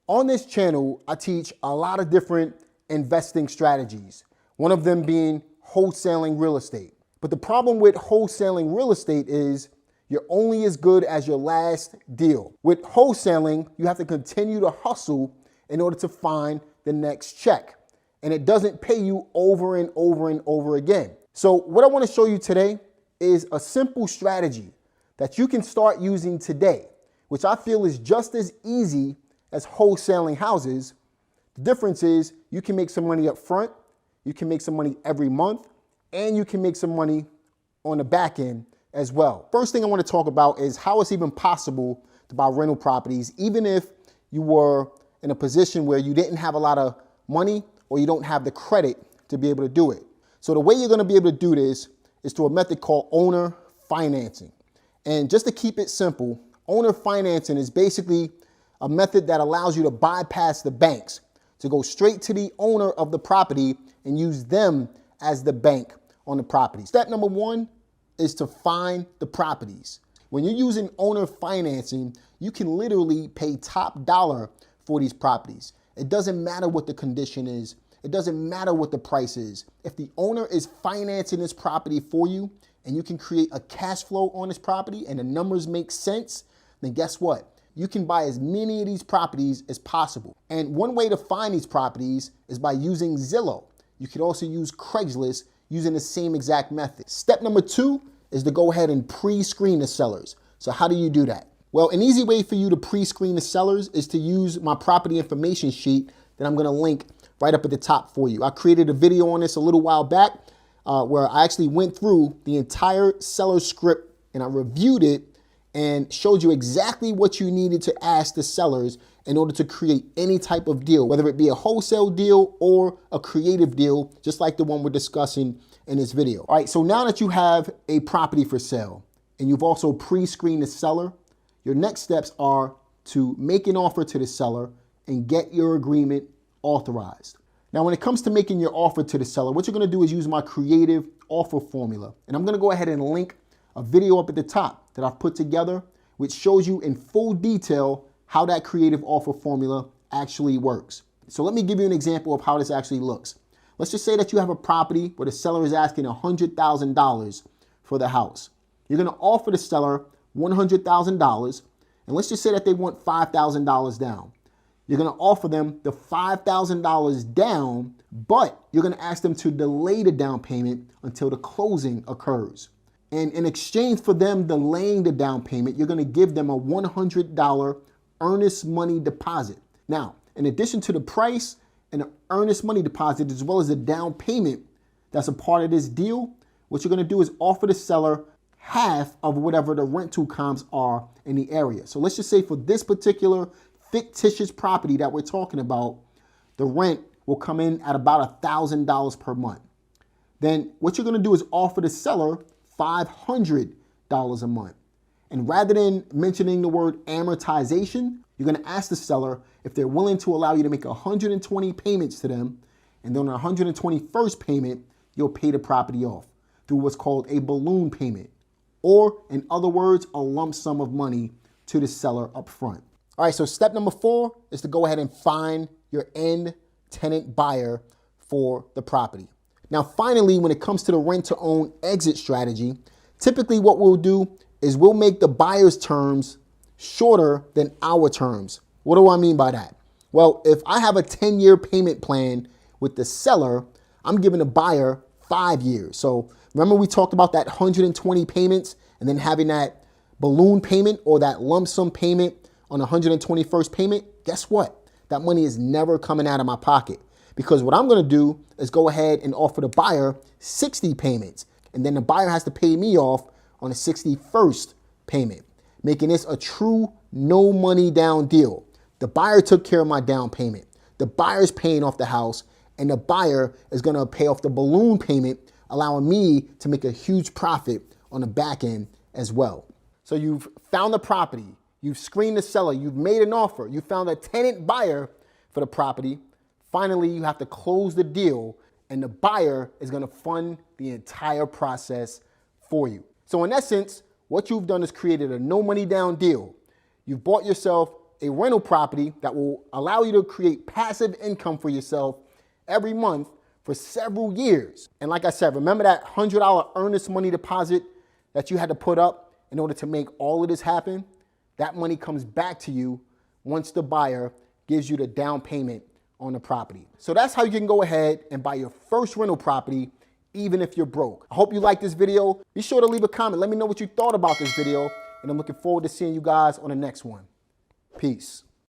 On this channel, I teach a lot of different investing strategies, one of them being wholesaling real estate. But the problem with wholesaling real estate is you're only as good as your last deal. With wholesaling, you have to continue to hustle in order to find the next check. And it doesn't pay you over and over and over again. So what I want to show you today is a simple strategy that you can start using today, which I feel is just as easy as wholesaling houses. The difference is you can make some money up front, you can make some money every month, and you can make some money on the back end as well. First thing I want to talk about is how it's even possible to buy rental properties, even if you were in a position where you didn't have a lot of money or you don't have the credit to be able to do it. So the way you're going to be able to do this is through a method called owner financing. And just to keep it simple, owner financing is basically a method that allows you to bypass the banks, to go straight to the owner of the property and use them as the bank on the property. Step number one is to find the properties. When you're using owner financing, you can literally pay top dollar for these properties. It doesn't matter what the condition is. It doesn't matter what the price is. If the owner is financing this property for you and you can create a cash flow on this property and the numbers make sense, then guess what? You can buy as many of these properties as possible. And one way to find these properties is by using Zillow. You could also use Craigslist using the same exact method. Step number two is to go ahead and pre-screen the sellers. So how do you do that? Well, an easy way for you to pre-screen the sellers is to use my property information sheet that I'm gonna link right up at the top for you. I created a video on this a little while back where I actually went through the entire seller script and I reviewed it and showed you exactly what you needed to ask the sellers in order to create any type of deal, whether it be a wholesale deal or a creative deal, just like the one we're discussing in this video. All right, so now that you have a property for sale and you've also pre-screened the seller, your next steps are to make an offer to the seller and get your agreement authorized. Now, when it comes to making your offer to the seller, what you're gonna do is use my creative offer formula. And I'm gonna go ahead and link a video up at the top that I've put together, which shows you in full detail how that creative offer formula actually works. So let me give you an example of how this actually looks. Let's just say that you have a property where the seller is asking $100,000 for the house. You're gonna offer the seller $100,000, and let's just say that they want $5,000 down. You're gonna offer them the $5,000 down, but you're gonna ask them to delay the down payment until the closing occurs. And in exchange for them delaying the down payment, you're gonna give them a $100 earnest money deposit. Now, in addition to the price and the earnest money deposit, as well as the down payment that's a part of this deal, what you're gonna do is offer the seller half of whatever the rental comps are in the area. So let's just say for this particular fictitious property that we're talking about, the rent will come in at about $1,000 per month. Then what you're gonna do is offer the seller $500 a month. And rather than mentioning the word amortization, you're gonna ask the seller if they're willing to allow you to make 120 payments to them, and then on the 121st payment, you'll pay the property off through what's called a balloon payment, or in other words, a lump sum of money to the seller up front. All right, so step number four is to go ahead and find your end tenant buyer for the property. Now, finally, when it comes to the rent to own exit strategy, typically what we'll do is we'll make the buyer's terms shorter than our terms. What do I mean by that? Well, if I have a 10-year payment plan with the seller, I'm giving the buyer 5 years. So remember we talked about that 120 payments and then having that balloon payment or that lump sum payment on the 121st payment? Guess what? That money is never coming out of my pocket, because what I'm gonna do is go ahead and offer the buyer 60 payments, and then the buyer has to pay me off on the 61st payment, making this a true no money down deal. The buyer took care of my down payment, the buyer's paying off the house, and the buyer is gonna pay off the balloon payment, allowing me to make a huge profit on the back end as well. So you've found the property, you've screened the seller, you've made an offer, you found a tenant buyer for the property. Finally, you have to close the deal, and the buyer is gonna fund the entire process for you. So in essence, what you've done is created a no money down deal. You've bought yourself a rental property that will allow you to create passive income for yourself every month for several years. And like I said, remember that $100 earnest money deposit that you had to put up in order to make all of this happen? That money comes back to you once the buyer gives you the down payment on the property. So that's how you can go ahead and buy your first rental property, even if you're broke. I hope you liked this video. Be sure to leave a comment. Let me know what you thought about this video, and I'm looking forward to seeing you guys on the next one. Peace.